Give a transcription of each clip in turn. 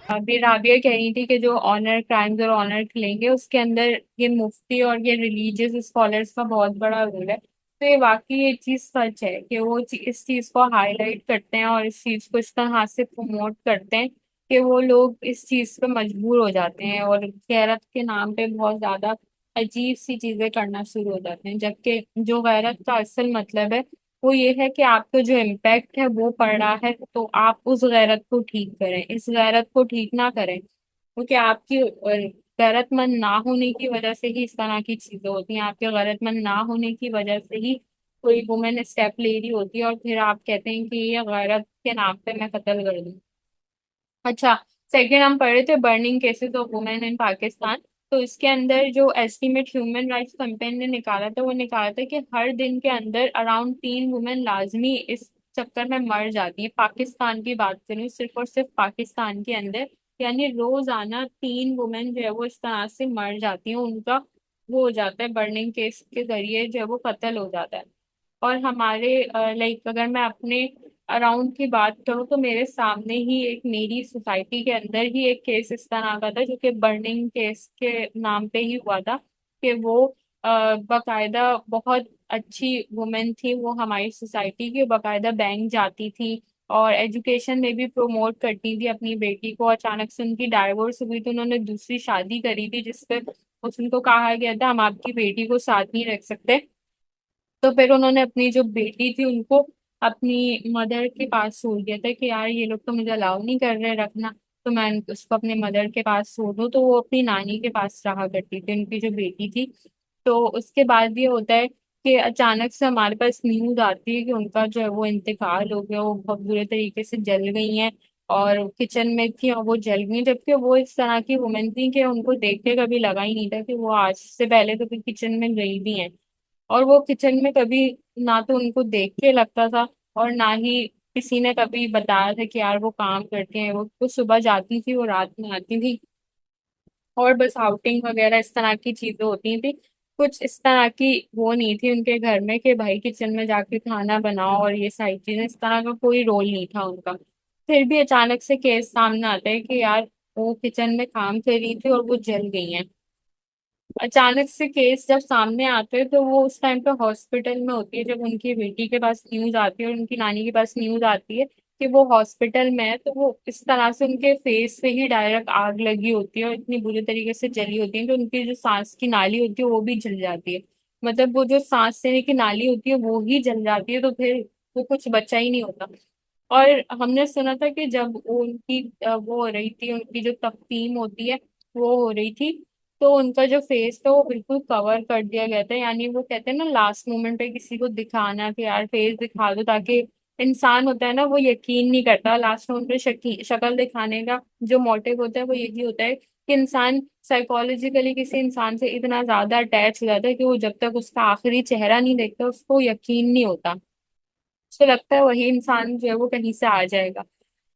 अभी राबिया कह रही थी कि जो ऑनर क्राइम्स और ऑनर किलिंग है उसके अंदर ये मुफ्ती और ये रिलीजियस स्कॉलर्स का बहुत बड़ा रोल है। तो ये वाकई ये चीज सच है कि वो इस चीज को हाईलाइट करते हैं और इस चीज को इस तरह से प्रमोट करते हैं कि वो लोग इस चीज पे मजबूर हो जाते हैं और गैरत के नाम पे बहुत ज्यादा अजीब सी चीजें करना शुरू हो जाते हैं। जबकि जो गैरत का असल मतलब है वो ये है कि आपको जो इम्पैक्ट है वो पड़ रहा है तो आप उस गैरत को ठीक करें, इस गैरत को ठीक ना करें, क्योंकि आपकी गैरतमंद ना होने की वजह से ही इस तरह की चीजें होती हैं। आपके गैरतमंद ना होने की वजह से ही कोई वुमेन स्टेप ले रही होती है और फिर आप कहते हैं कि ये गैरत के नाम पे मैं कत्ल कर दूं। अच्छा, सेकंड हम पढ़े थे burning cases of women in Pakistan. तो इसके अंदर जो एस्टीमेट ह्यूमन राइट्स कैंपेन ने निकाला था वो निकाला था कि हर दिन के अंदर अराउंड 3 वुमेन लाजमी इस चक्कर में मर जाती है। पाकिस्तान की बात करूँ, सिर्फ और सिर्फ पाकिस्तान के अंदर, यानी रोजाना 3 वुमेन जो है वो इस तरह से मर जाती हैं। उनका वो हो जाता है, बर्निंग केस के जरिए जो है वो कत्ल हो जाता है। और हमारे लाइक अगर मैं अपने अराउंड की बात करूँ तो मेरे सामने ही एक मेरी सोसाइटी के अंदर ही एक केस इस तरह का था जो कि बर्निंग केस के नाम पे ही हुआ था। कि वो बकायदा बहुत अच्छी वुमेन थी, वो हमारी सोसाइटी की बकायदा बैंक जाती थी और एजुकेशन में भी प्रमोट करती थी अपनी बेटी को। अचानक से उनकी डाइवोर्स हुई तो उन्होंने दूसरी शादी करी थी जिसपे उनको कहा गया था हम आपकी बेटी को साथ नहीं रख सकते। तो फिर उन्होंने अपनी जो बेटी थी उनको अपनी मदर के पास छोड़ दिया था कि यार ये लोग तो मुझे अलाउ नहीं कर रहे रखना, तो मैं उसको अपने मदर के पास छोड़ दूँ। तो वो अपनी नानी के पास रहा करती थी, उनकी जो बेटी थी। तो उसके बाद ये होता है कि अचानक से हमारे पास न्यूज आती है कि उनका जो है वो इंतकाल हो गया, वो बहुत बुरे तरीके से जल गई हैं और किचन में थी और वो जल गई। जबकि वो इस तरह की वुमेन थी कि उनको देख के कभी लगा ही नहीं था कि वो आज से पहले कभी किचन में गई भी हैं। और वो किचन में कभी ना तो उनको देख के लगता था और ना ही किसी ने कभी बताया था कि यार वो काम करते हैं। वो सुबह जाती थी, वो रात में आती थी और बस आउटिंग वगैरह इस तरह की चीजें होती थी। कुछ इस तरह की वो नहीं थी उनके घर में कि भाई किचन में जाके खाना बनाओ और ये सारी चीजें, इस तरह का कोई रोल नहीं था उनका। फिर भी अचानक से केस सामने आता है कि यार वो किचन में काम कर रही थी और वो जल गई हैं। अचानक से केस जब सामने आते हैं तो वो उस टाइम पे हॉस्पिटल में होती है जब उनकी बेटी के पास न्यूज आती है और उनकी नानी के पास न्यूज आती है कि वो हॉस्पिटल में है। तो वो इस तरह से उनके फेस पे ही डायरेक्ट आग लगी होती है और इतनी बुरी तरीके से जली होती है कि उनकी जो सांस की नाली होती है वो भी जल जाती है। मतलब वो जो सांस लेने की नाली होती है वो ही जल जाती है, तो फिर वो कुछ बचा ही नहीं होता। और हमने सुना था कि जब उनकी वो हो रही थी, उनकी जो तकसीम होती है वो हो रही थी, तो उनका जो फेस था वो बिल्कुल कवर कर दिया गया था। यानी वो कहते हैं ना लास्ट मोमेंट पे किसी को दिखाना कि यार फेस दिखा दो, ताकि इंसान होता है ना वो यकीन नहीं करता लास्ट मोमेंट पे शक्ल दिखाने का जो मोटिव होता है वो यही होता है कि इंसान साइकोलॉजिकली किसी इंसान से इतना ज्यादा अटैच हो जाता है कि वो जब तक उसका आखिरी चेहरा नहीं देखता उसको यकीन नहीं होता। उसको लगता है वही इंसान जो है वो कहीं से आ जाएगा।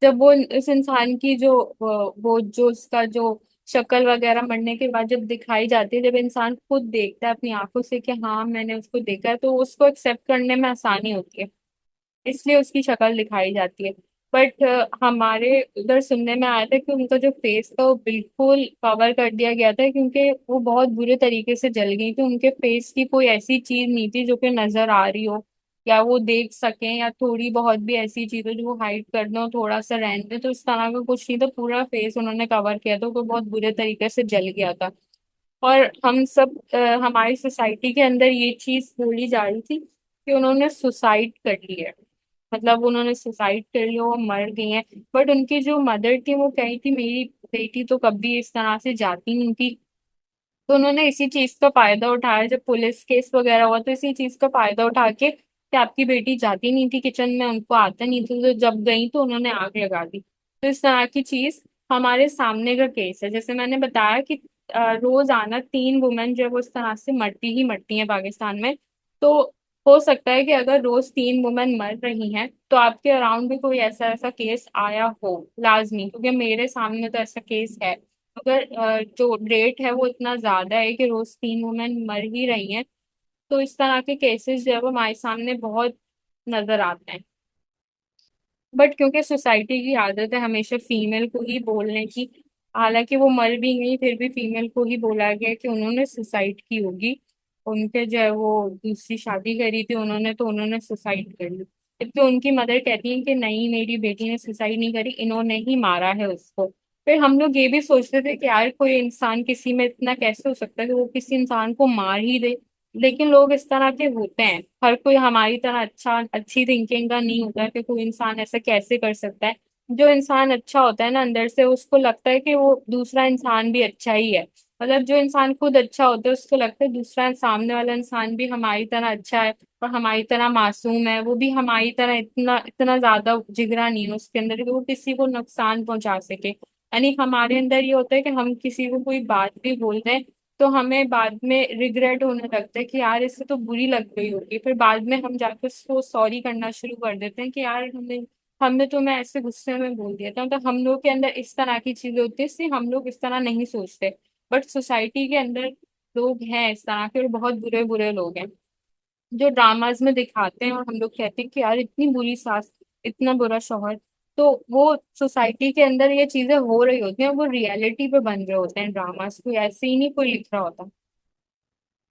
जब वो उस इंसान की जो वो जो उसका जो शक्ल वगैरह मरने के बाद जब दिखाई जाती है, जब इंसान खुद देखता है अपनी आंखों से कि हाँ मैंने उसको देखा है, तो उसको एक्सेप्ट करने में आसानी होती है, इसलिए उसकी शक्ल दिखाई जाती है। बट हमारे उधर सुनने में आया था कि उनका जो फेस था वो बिल्कुल कवर कर दिया गया था क्योंकि वो बहुत बुरे तरीके से जल गई थी। उनके फेस की कोई ऐसी चीज नहीं थी जो कि नजर आ रही हो या वो देख सकें, या थोड़ी बहुत भी ऐसी चीज हो जो वो हाइड कर दें और थोड़ा सा रहने दें, तो इस तरह का कुछ नहीं था। पूरा फेस उन्होंने कवर किया था तो बहुत बुरे तरीके से जल गया था। और हम सब हमारी सोसाइटी के अंदर ये चीज बोली जा रही थी कि उन्होंने सुसाइड कर ली है, मतलब उन्होंने सुसाइड कर लिया, वो मर गई हैं। बट उनकी जो मदर थी वो कही थी मेरी बेटी तो कभी इस तरह से जाती नहीं थी। तो उन्होंने इसी चीज का फायदा उठाया, जब पुलिस केस वगैरह हुआ तो इसी चीज का फायदा उठा के कि आपकी बेटी जाती नहीं थी किचन में, उनको आता नहीं था, तो जब गई तो उन्होंने आग लगा दी। तो इस तरह की चीज हमारे सामने का केस है। जैसे मैंने बताया कि रोजाना 3 वुमेन जो है वो इस तरह से मरती ही मरती हैं पाकिस्तान में। तो हो सकता है कि अगर रोज 3 वुमेन मर रही हैं तो आपके अराउंड भी कोई ऐसा ऐसा केस आया हो, लाजमी, क्योंकि मेरे सामने तो ऐसा केस है। अगर जो रेट है वो इतना ज्यादा है कि रोज 3 वुमेन मर ही रही हैं, तो इस तरह के केसेस जो है वो हमारे सामने बहुत नजर आते हैं। बट क्योंकि सोसाइटी की आदत है हमेशा फीमेल को ही बोलने की, हालांकि वो मर भी गई फिर भी फीमेल को ही बोला गया कि उन्होंने सुसाइड की होगी। उनके जो है वो दूसरी शादी करी थी उन्होंने, तो उन्होंने सुसाइड कर ली। जबकि उनकी मदर कहती है कि नहीं, मेरी बेटी ने सुसाइड नहीं करी, इन्होंने ही मारा है उसको। फिर हम लोग ये भी सोचते थे कि यार कोई इंसान किसी में इतना कैसे हो सकता है कि वो किसी इंसान को मार ही दे। लेकिन लोग इस तरह के होते हैं, हर कोई हमारी तरह अच्छी थिंकिंग का नहीं होता है कि कोई इंसान ऐसा कैसे कर सकता है। जो इंसान अच्छा होता है ना अंदर से, उसको लगता है कि वो दूसरा इंसान भी अच्छा ही है। मतलब जो इंसान खुद अच्छा होता है उसको लगता है दूसरा सामने वाला इंसान भी हमारी तरह अच्छा है और हमारी तरह मासूम है, वो भी हमारी तरह इतना इतना ज्यादा जिगरा नहीं है उसके अंदर कि वो किसी को नुकसान पहुंचा सके। यानी हमारे अंदर ये होता है कि हम किसी को कोई बात भी बोल दें तो हमें बाद में रिग्रेट होने लगता है कि यार इससे तो बुरी लग गई होगी, फिर बाद में हम जाकर उसको सॉरी करना शुरू कर देते हैं कि यार हमने हमने तो मैं ऐसे गुस्से में बोल दिया था। तो हम लोग के अंदर इस तरह की चीजें होती है, इसलिए हम लोग इस तरह नहीं सोचते। बट सोसाइटी के अंदर लोग हैं इस तरह के, और बहुत बुरे बुरे लोग हैं जो ड्रामाज में दिखाते हैं, और हम लोग कहते हैं कि यार इतनी बुरी सास, इतना बुरा शौहर। तो वो सोसाइटी के अंदर ये चीजें हो रही होती हैं, वो रियलिटी पे बन रहे होते हैं ड्रामास, कोई ऐसे ही नहीं कोई लिख रहा होता।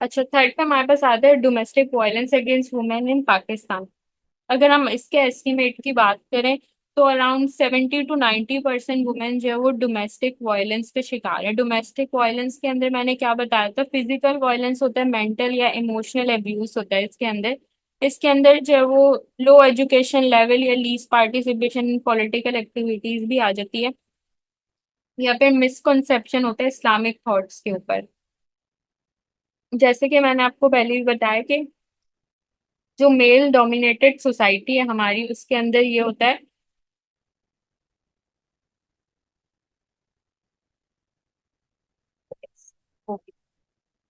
अच्छा, थर्ड पे हमारे पास आता है domestic violence against women in Pakistan. अगर हम इसके एस्टिमेट की बात करें तो अराउंड 70 to 90% वुमेन जो है वो डोमेस्टिक वायलेंस के शिकार है। डोमेस्टिक वायलेंस के अंदर मैंने क्या बताया था, फिजिकल वायलेंस होता है, मेंटल या इमोशनल अब्यूज होता है इसके अंदर। इसके अंदर जो है वो लो एजुकेशन लेवल या least participation in political activities भी आ जाती है, या फिर मिसकॉन्सेप्शन होता है इस्लामिक थॉट्स के ऊपर। जैसे कि मैंने आपको पहले भी बताया कि जो मेल डोमिनेटेड सोसाइटी है हमारी, उसके अंदर ये होता है।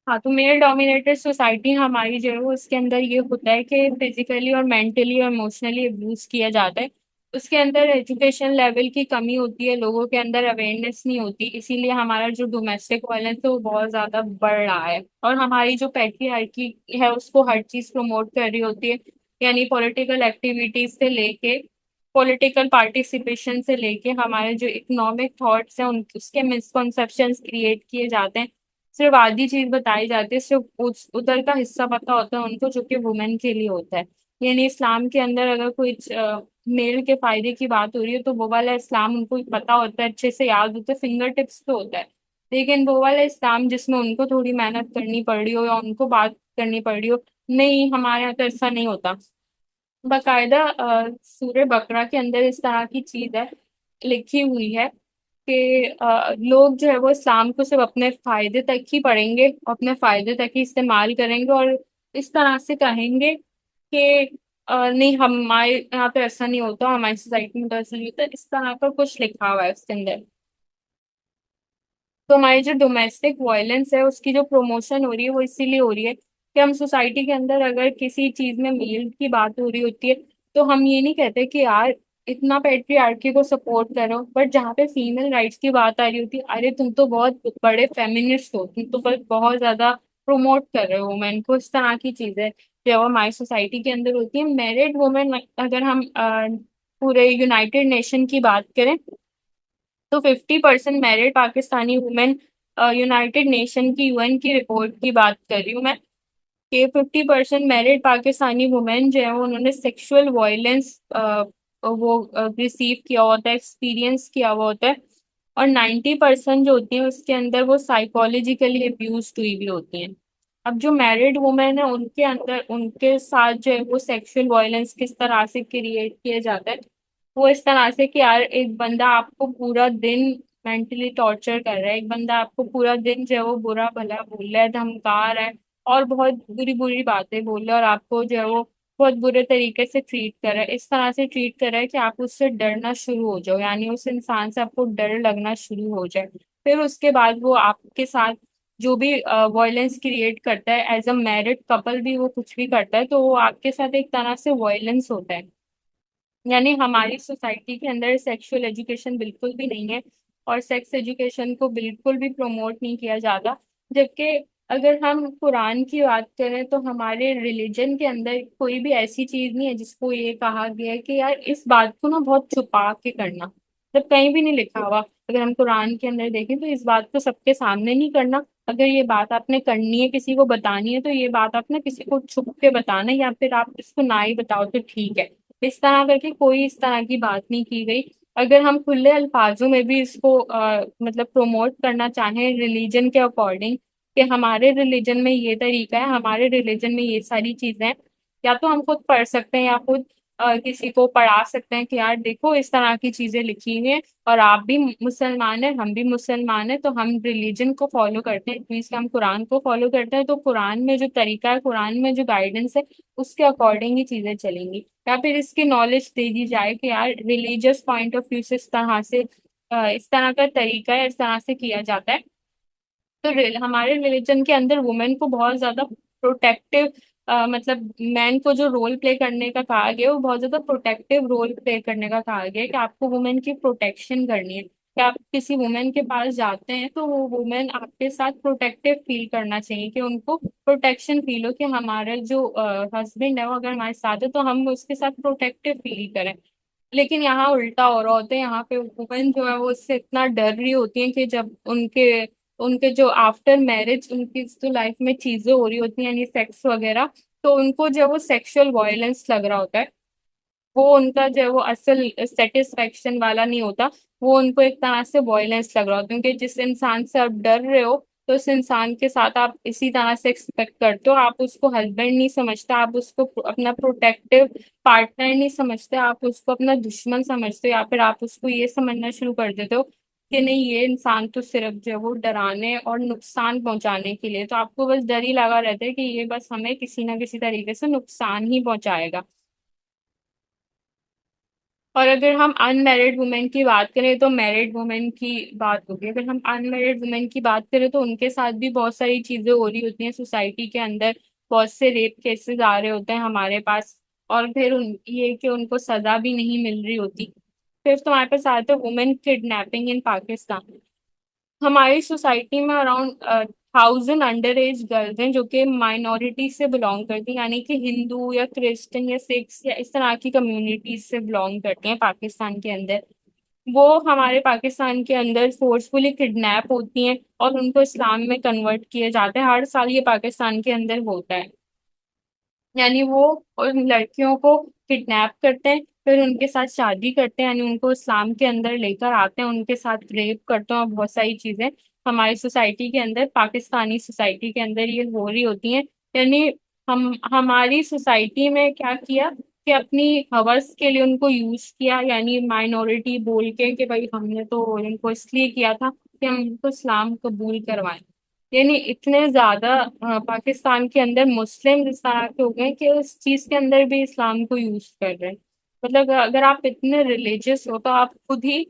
हाँ, तो मेल डोमिनेटेड सोसाइटी हमारी जो है वो उसके अंदर ये होता है कि फिजिकली और मेंटली और इमोशनली अब्यूज किया जाता है। उसके अंदर एजुकेशन लेवल की कमी होती है, लोगों के अंदर अवेयरनेस नहीं होती, इसीलिए हमारा जो डोमेस्टिक वायलेंस है वो बहुत ज्यादा बढ़ रहा है। और हमारी जो पैट्रियार्की है उसको हर चीज प्रमोट कर रही होती है, यानी पॉलिटिकल एक्टिविटीज से लेके पॉलिटिकल पार्टिसिपेशन से लेके हमारे जो इकोनॉमिक थॉट्स हैं उन उसके मिसकॉन्सेप्शंस क्रिएट किए जाते हैं। सिर्फ आधी चीज बताई जाती है, सिर्फ उधर का हिस्सा पता होता है उनको जो कि वुमेन के लिए होता है। यानी इस्लाम के अंदर अगर कोई मेल के फायदे की बात हो रही है तो वो वाला इस्लाम उनको पता होता है, अच्छे से याद होता है, फिंगर टिप्स पे होता है। लेकिन वो वाला इस्लाम जिसमें उनको थोड़ी मेहनत करनी पड़ रही हो या उनको बात करनी पड़ रही हो, नहीं, हमारे यहाँ तो ऐसा नहीं होता। बकायदा सूर्य बकरा के अंदर इस तरह की चीज है, लिखी हुई है कि लोग जो है वो इस्लाम को सिर्फ अपने फायदे तक ही पढ़ेंगे, अपने फायदे तक ही इस्तेमाल करेंगे, और इस तरह से कहेंगे कि नहीं, हमारे यहाँ पे ऐसा नहीं होता, हमारी सोसाइटी में तो ऐसा नहीं होता, इस तरह का कुछ लिखा हुआ है उसके अंदर। तो हमारी जो डोमेस्टिक वायलेंस है उसकी जो प्रमोशन हो रही है वो इसीलिए हो रही है कि हम सोसाइटी के अंदर अगर किसी चीज में मेल की बात हो रही होती है तो हम ये नहीं कहते कि यार इतना पेट्रियार्की को सपोर्ट करो, बट जहाँ पे फीमेल राइट्स की बात आ रही होती है, अरे तुम तो बहुत बड़े फेमिनिस्ट हो, तुम तो बस बहुत ज्यादा प्रोमोट कर रहे हो वुमेन को, इस तरह की चीजें जो हमारी सोसाइटी के अंदर होती है। मैरिड वुमेन, अगर हम पूरे यूनाइटेड नेशन की बात करें तो 50% married Pakistani women, United nation की यूएन की रिपोर्ट की बात कर रही हूँ मैं, कि 50% मैरिड पाकिस्तानी वुमेन जो है वो उन्होंने सेक्सुअल वायलेंस वो रिसीव किया होता है, एक्सपीरियंस किया हुआ होता है। और 90% जो होती है उसके अंदर वो साइकोलॉजिकली अब्यूज हुई भी होती हैं। अब जो मैरिड वुमेन है उनके अंदर उनके साथ जो है वो सेक्सुअल वायलेंस किस तरह से क्रिएट किया जाता है, वो इस तरह से कि यार एक बंदा आपको पूरा दिन मेंटली टॉर्चर कर रहा है, एक बंदा आपको पूरा दिन जो है वो बुरा भला बोल रहा है, धमका रहा है, और बहुत बुरी बुरी बातें बोल रहा है, और आपको जो है वो बहुत बुरे तरीके से ट्रीट कर रहा है, इस तरह से ट्रीट कर रहा है कि आप उससे डरना शुरू हो जाओ, यानी उस इंसान से आपको डर लगना शुरू हो जाए। फिर उसके बाद वो आपके साथ जो भी वॉयलेंस क्रिएट करता है, एज अ मैरिड कपल भी वो कुछ भी करता है तो वो आपके साथ एक तरह से वॉयलेंस होता है। यानी हमारी सोसाइटी के अंदर सेक्सुअल एजुकेशन बिल्कुल भी नहीं है, और सेक्स एजुकेशन को बिल्कुल भी प्रमोट नहीं किया जाता। जबकि अगर हम कुरान की बात करें तो हमारे रिलीजन के अंदर कोई भी ऐसी चीज नहीं है जिसको ये कहा गया है कि यार इस बात को ना बहुत छुपा के करना, मतलब कहीं भी नहीं लिखा हुआ। अगर हम कुरान के अंदर देखें तो इस बात को सबके सामने नहीं करना। अगर ये बात आपने करनी है, किसी को बतानी है, तो ये बात आप ना किसी को छुप के बताना, या फिर आप इसको ना ही बताओ तो ठीक है। इस तरह करके कोई इस तरह की बात नहीं की गई। अगर हम खुले अल्फाजों में भी इसको मतलब प्रोमोट करना चाहें रिलीजन के अकॉर्डिंग, कि हमारे रिलीजन में ये तरीका है, हमारे रिलीजन में ये सारी चीजें हैं, या तो हम खुद पढ़ सकते हैं या खुद किसी को पढ़ा सकते हैं कि यार देखो इस तरह की चीजें लिखी हुई हैं, और आप भी मुसलमान हैं, हम भी मुसलमान हैं, तो हम रिलीजन को फॉलो करते हैं, मीन्स हम कुरान को फॉलो करते हैं, तो कुरान में जो तरीका है, कुरान में जो गाइडेंस है, उसके अकॉर्डिंग ही चीजें चलेंगी। या फिर इसकी नॉलेज दे दी जाए कि यार रिलीजियस पॉइंट ऑफ व्यू से इस तरह से इस तरह का तरीका है, इस तरह से किया जाता है। तो हमारे रिलीजन के अंदर वुमेन को बहुत ज्यादा प्रोटेक्टिव, मतलब मैन को जो रोल प्ले करने का कहा गया है, वो बहुत ज्यादा प्रोटेक्टिव रोल प्ले करने का कहा गया है, कि आपको वुमेन की प्रोटेक्शन करनी है, कि आप किसी वुमेन के पास जाते हैं तो वो वुमेन आपके साथ प्रोटेक्टिव फील करना चाहिए, कि उनको प्रोटेक्शन फील हो, कि हमारा जो हस्बैंड है वो अगर हमारे साथ है तो हम उसके साथ प्रोटेक्टिव फील करें। लेकिन यहाँ उल्टा हो रहा होता है, यहाँ पे वुमेन जो है वो इससे इतना डर रही होती है कि जब उनके उनके जो आफ्टर मैरिज उनकी जो लाइफ में चीजें हो रही होती हैं, यानी सेक्स वगैरह, तो उनको जब वो सेक्सुअल वायलेंस लग रहा होता है, वो उनका जो है वो असल सेटिस्फेक्शन वाला नहीं होता, वो उनको एक तरह से वॉयलेंस लग रहा होता है, क्योंकि जिस इंसान से आप डर रहे हो, तो उस इंसान के साथ आप इसी तरह से एक्सपेक्ट करते हो, आप उसको हस्बैंड नहीं समझते, आप उसको अपना प्रोटेक्टिव पार्टनर नहीं समझते, आप उसको अपना दुश्मन समझते हो, या फिर आप उसको ये समझना शुरू कर देते हो कि नहीं ये इंसान तो सिर्फ जो है वो डराने और नुकसान पहुंचाने के लिए, तो आपको बस डर ही लगा रहता है कि ये बस हमें किसी ना किसी तरीके से नुकसान ही पहुंचाएगा। और अगर हम अनमैरिड वुमेन की बात करें तो मैरिड वुमेन की बात होगी, अगर हम अनमैरिड वुमेन की बात करें तो उनके साथ भी बहुत सारी चीजें हो रही होती हैं सोसाइटी के अंदर, बहुत से रेप केसेस आ रहे होते हैं हमारे पास, और फिर ये कि उनको सजा भी नहीं मिल रही होती। फिर तुम्हारे पास आता है वुमेन किडनैपिंग इन पाकिस्तान। हमारी सोसाइटी में अराउंड 1000 अंडर एज गर्ल्स हैं जो कि माइनॉरिटी से बिलोंग करती हैं, यानी कि हिंदू या क्रिश्चियन या सिख्स या इस तरह की कम्युनिटीज से बिलोंग करती हैं पाकिस्तान के अंदर। वो हमारे पाकिस्तान के अंदर फोर्सफुली किडनैप होती हैं और उनको इस्लाम में कन्वर्ट किए जाते हैं, हर साल ये पाकिस्तान के अंदर होता है। यानी वो उन लड़कियों को किडनैप करते हैं, फिर उनके साथ शादी करते हैं, यानी उनको इस्लाम के अंदर लेकर आते हैं, उनके साथ रेप करते हैं, और बहुत सारी चीजें हमारी सोसाइटी के अंदर, पाकिस्तानी सोसाइटी के अंदर ये हो रही होती हैं। यानी हम हमारी सोसाइटी में क्या किया कि अपनी हवस के लिए उनको यूज किया, यानी माइनॉरिटी बोल के कि भाई हमने तो इनको इसलिए किया था कि हम इनको इस्लाम कबूल करवाएं। यानी इतने ज्यादा पाकिस्तान के अंदर मुस्लिम इस तरह के हो गए कि उस चीज के अंदर भी इस्लाम को यूज कर रहे हैं। मतलब अगर आप इतने रिलीजियस हो तो आप खुद ही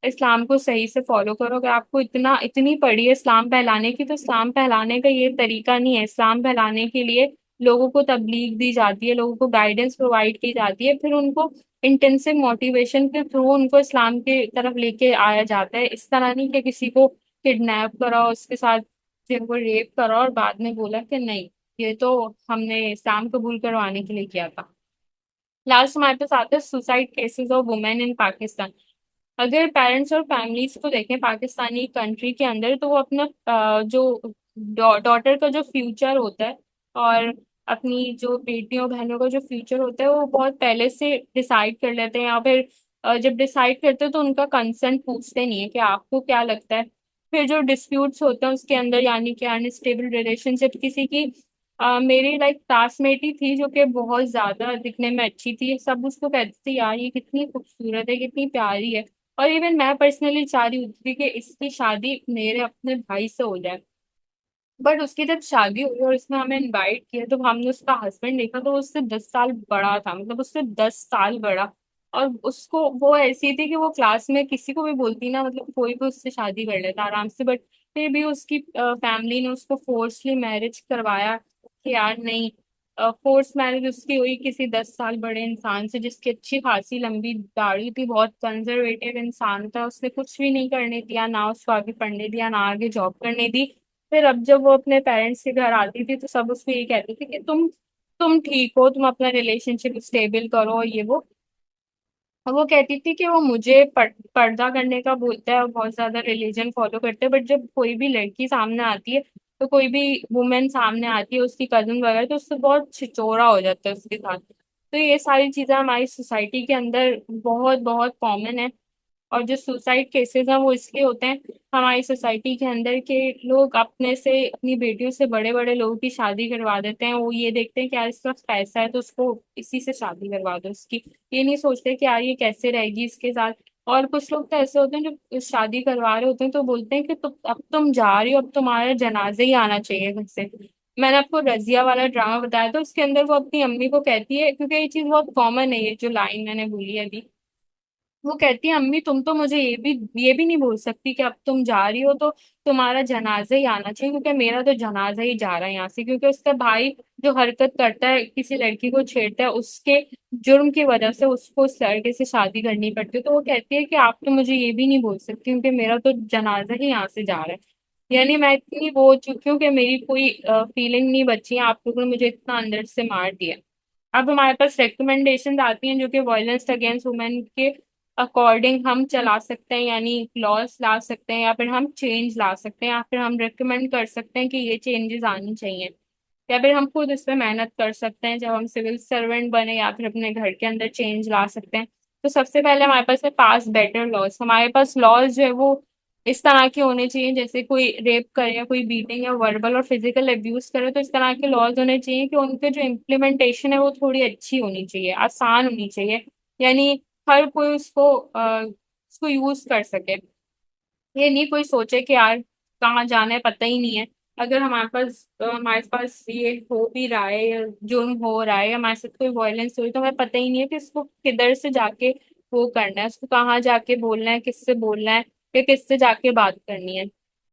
इस्लाम को सही से फॉलो करो। अगर आपको इतनी पड़ी है इस्लाम फैलाने की, तो इस्लाम फैलाने का ये तरीका नहीं है। इस्लाम फैलाने के लिए लोगों को तबलीग दी जाती है, लोगों को गाइडेंस प्रोवाइड की जाती है, फिर उनको इंटेंसिव मोटिवेशन के थ्रू उनको इस्लाम के तरफ लेके आया जाता है। इस तरह नहीं कि किसी को किडनैप करा, उसके साथ फिर वो रेप करा और बाद में बोला कि नहीं ये तो हमने इस्लाम कबूल करवाने के लिए किया था। लास्ट हमारे पास आता है suicide cases of women in Pakistan. अगर पेरेंट्स और फैमिलीज को देखें पाकिस्तानी कंट्री के अंदर, तो वो अपना जो डॉटर का जो फ्यूचर होता है, और अपनी जो बेटियों बहनों का जो फ्यूचर होता है, वो बहुत पहले से डिसाइड कर लेते हैं, या फिर जब डिसाइड करते हैं तो उनका कंसेंट पूछते नहीं है कि आपको क्या लगता है। फिर जो डिस्प्यूट्स होते हैं उसके अंदर, यानी कि अनस्टेबल रिलेशनशिप किसी की, मेरी लाइक क्लासमेट ही थी जो कि बहुत ज्यादा दिखने में अच्छी थी, सब उसको कहते थे यार ये कितनी खूबसूरत है, कितनी प्यारी है, और इवन मैं पर्सनली चाह रही होती थी कि इसकी शादी मेरे अपने भाई से हो जाए। बट उसकी जब शादी हुई और उसने हमें इनवाइट किया, तो हमने उसका हस्बैंड देखा तो वो उससे 10 साल बड़ा था, मतलब उससे 10 साल बड़ा। और उसको वो ऐसी थी कि वो क्लास में किसी को भी बोलती ना, मतलब कोई भी उससे शादी कर लेता आराम से, बट फिर भी उसकी फैमिली ने उसको फोर्सली मैरिज करवाया कि यार नहीं। फोर्स मैरिज उसकी हुई किसी 10 साल बड़े इंसान से, जिसकी अच्छी खासी लंबी दाढ़ी थी, बहुत कंजर्वेटिव इंसान था, उसने कुछ भी नहीं करने दिया, ना उसको आगे पढ़ने दिया, ना आगे जॉब करने दी। फिर अब जब वो अपने पेरेंट्स के घर आती थी तो सब उसको ये कहते थे कि तुम ठीक हो, तुम अपना रिलेशनशिप स्टेबल करो, ये वो। और वो कहती थी कि वो मुझे पर्दा करने का बोलता है और बहुत ज्यादा रिलीजन फॉलो करते हैं, बट जब कोई भी लड़की सामने आती है, तो कोई भी वुमेन सामने आती है, उसकी कजन वगैरह, तो उससे बहुत छिचोरा हो जाता है उसके साथ। तो ये सारी चीजें हमारी सोसाइटी के अंदर बहुत बहुत कॉमन है। और जो सुसाइड केसेस हैं वो इसलिए होते हैं, हमारी सोसाइटी के अंदर के लोग अपने से अपनी बेटियों से बड़े बड़े लोगों की शादी करवा देते हैं। वो ये देखते हैं कि यार इसके पास पैसा है तो उसको इसी से शादी करवा दो उसकी। ये नहीं सोचते कि यार ये कैसे रहेगी इसके साथ। और कुछ लोग तो ऐसे होते हैं जो शादी करवा रहे होते हैं तो बोलते हैं कि अब तुम जा रही हो, अब तुम्हारा जनाजा ही आना चाहिए घर से। मैंने आपको रजिया वाला ड्रामा बताया था, उसके अंदर वो अपनी अम्मी को कहती है, क्योंकि ये चीज बहुत कॉमन है, ये जो लाइन मैंने बोली है अभी। वो कहती है अम्मी तुम तो मुझे ये भी नहीं बोल सकती कि अब तुम जा रही हो तो तुम्हारा जनाजा ही आना चाहिए, क्योंकि मेरा तो जनाजा ही जा रहा है यहाँ से, क्योंकि उसका भाई जो हरकत करता है, किसी लड़की को छेड़ता है, उसके जुर्म की वजह से उसको उस लड़के से शादी करनी पड़ती है। तो वो कहती है कि आप तो मुझे ये भी नहीं बोल सकती, क्योंकि मेरा तो जनाजा ही यहाँ से जा रहा है। यानी मैं इतनी वो हो चुकी हूँ कि मेरी कोई फीलिंग नहीं बची है, आप लोगों ने मुझे इतना अंदर से मार दिया। अब हमारे पास रिकमेंडेशन आती हैं जो कि वायलेंस अगेंस्ट वुमेन के अकॉर्डिंग हम चला सकते हैं, यानी लॉस ला सकते हैं, या फिर हम चेंज ला सकते हैं, या फिर हम रिकमेंड कर सकते हैं कि ये चेंजेस आनी चाहिए, या फिर हम खुद इस पे मेहनत कर सकते हैं जब हम सिविल सर्वेंट बने, या फिर अपने घर के अंदर चेंज ला सकते हैं। तो सबसे पहले हमारे पास है पास बेटर लॉज। हमारे पास लॉज जो है वो इस तरह के होने चाहिए, जैसे कोई रेप करे या कोई बीटिंग या वर्बल और फिजिकल अब्यूज करे तो इस तरह के लॉज होने चाहिए कि उनके जो इम्प्लीमेंटेशन है वो थोड़ी अच्छी होनी चाहिए, आसान होनी चाहिए। यानी हर कोई उसको यूज कर सके। ये नहीं कोई सोचे कि यार कहाँ जाना है पता ही नहीं है। अगर हमारे पास ये हो भी रहा है, या जुर्म हो रहा है, या हमारे साथ कोई वायलेंस हुई, तो हमें पता ही नहीं है कि इसको किधर से जाके वो करना है, उसको कहाँ जाके बोलना है, किससे बोलना है, या किससे जाके बात करनी है।